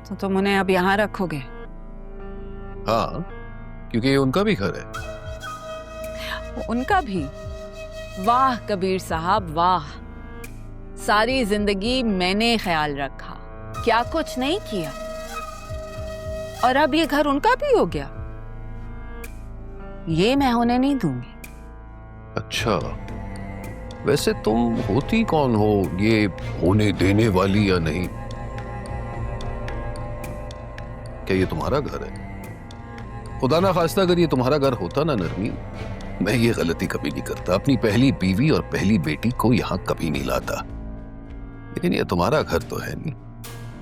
तो तुम उन्हें अब यहाँ रखोगे? हाँ, क्योंकि ये उनका भी घर है। उनका भी? वाह कबीर साहब वाह, सारी जिंदगी मैंने ख्याल रखा, क्या कुछ नहीं किया, और अब ये घर उनका भी हो गया। ये मैं होने नहीं दूंगी। अच्छा, वैसे तुम होती कौन हो, ये होने देने वाली या नहीं? क्या ये तुम्हारा घर है? खुदा ना खास्ता अगर ये तुम्हारा घर होता ना नरमीन, मैं ये गलती कभी नहीं करता, अपनी पहली बीवी और पहली बेटी को यहां कभी नहीं लाता। लेकिन ये तुम्हारा घर तो है नहीं,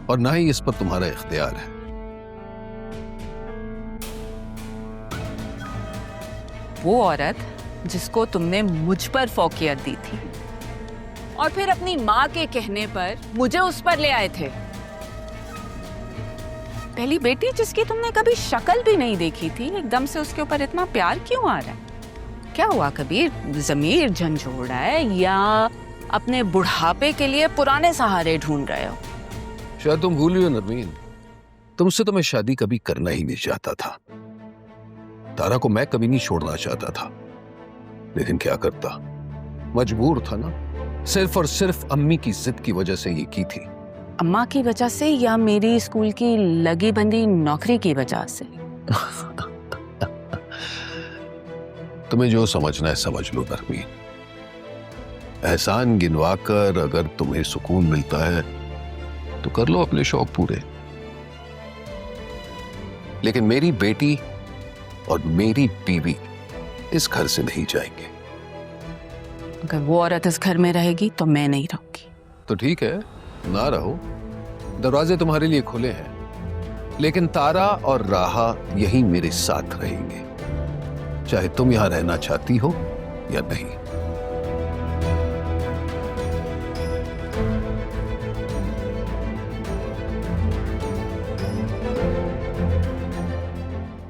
और ना ही इस पर तुम्हारा इख्तियार है। वो औरत जिसको तुमने मुझ पर फौकियत दी थी और फिर अपनी माँ के कहने पर मुझे उस पर ले आए थे, पहली बेटी जिसकी तुमने कभी शक्ल भी नहीं देखी थी, एकदम से उसके ऊपर इतना प्यार क्यों आ रहा है? क्या हुआ कबीर, जमीर झंझोड़ा है या अपने बुढ़ापे के लिए पुराने सहारे ढूंढ रहे हो? शायद तुम भूल रही हो नरमीन, तुमसे तो मैं शादी कभी करना ही नहीं चाहता था। तारा को मैं कभी नहीं छोड़ना चाहता था, लेकिन क्या करता, मजबूर था ना। सिर्फ और सिर्फ अम्मी की जिद की वजह से ये की थी। अम्मा की वजह से या मेरी स्कूल की लगी बंदी नौकरी की वजह से? तुम्हें जो समझना है समझ लो नरमीन। एहसान गिनवाकर अगर तुम्हें सुकून मिलता है तो कर लो अपने शौक पूरे, लेकिन मेरी बेटी और मेरी बीवी इस घर से नहीं जाएंगे। अगर वो औरत इस घर में रहेगी तो मैं नहीं रहूंगी। तो ठीक है, ना रहो, दरवाजे तुम्हारे लिए खुले हैं, लेकिन तारा और राहा यहीं मेरे साथ रहेंगे, चाहे तुम यहां रहना चाहती हो या नहीं।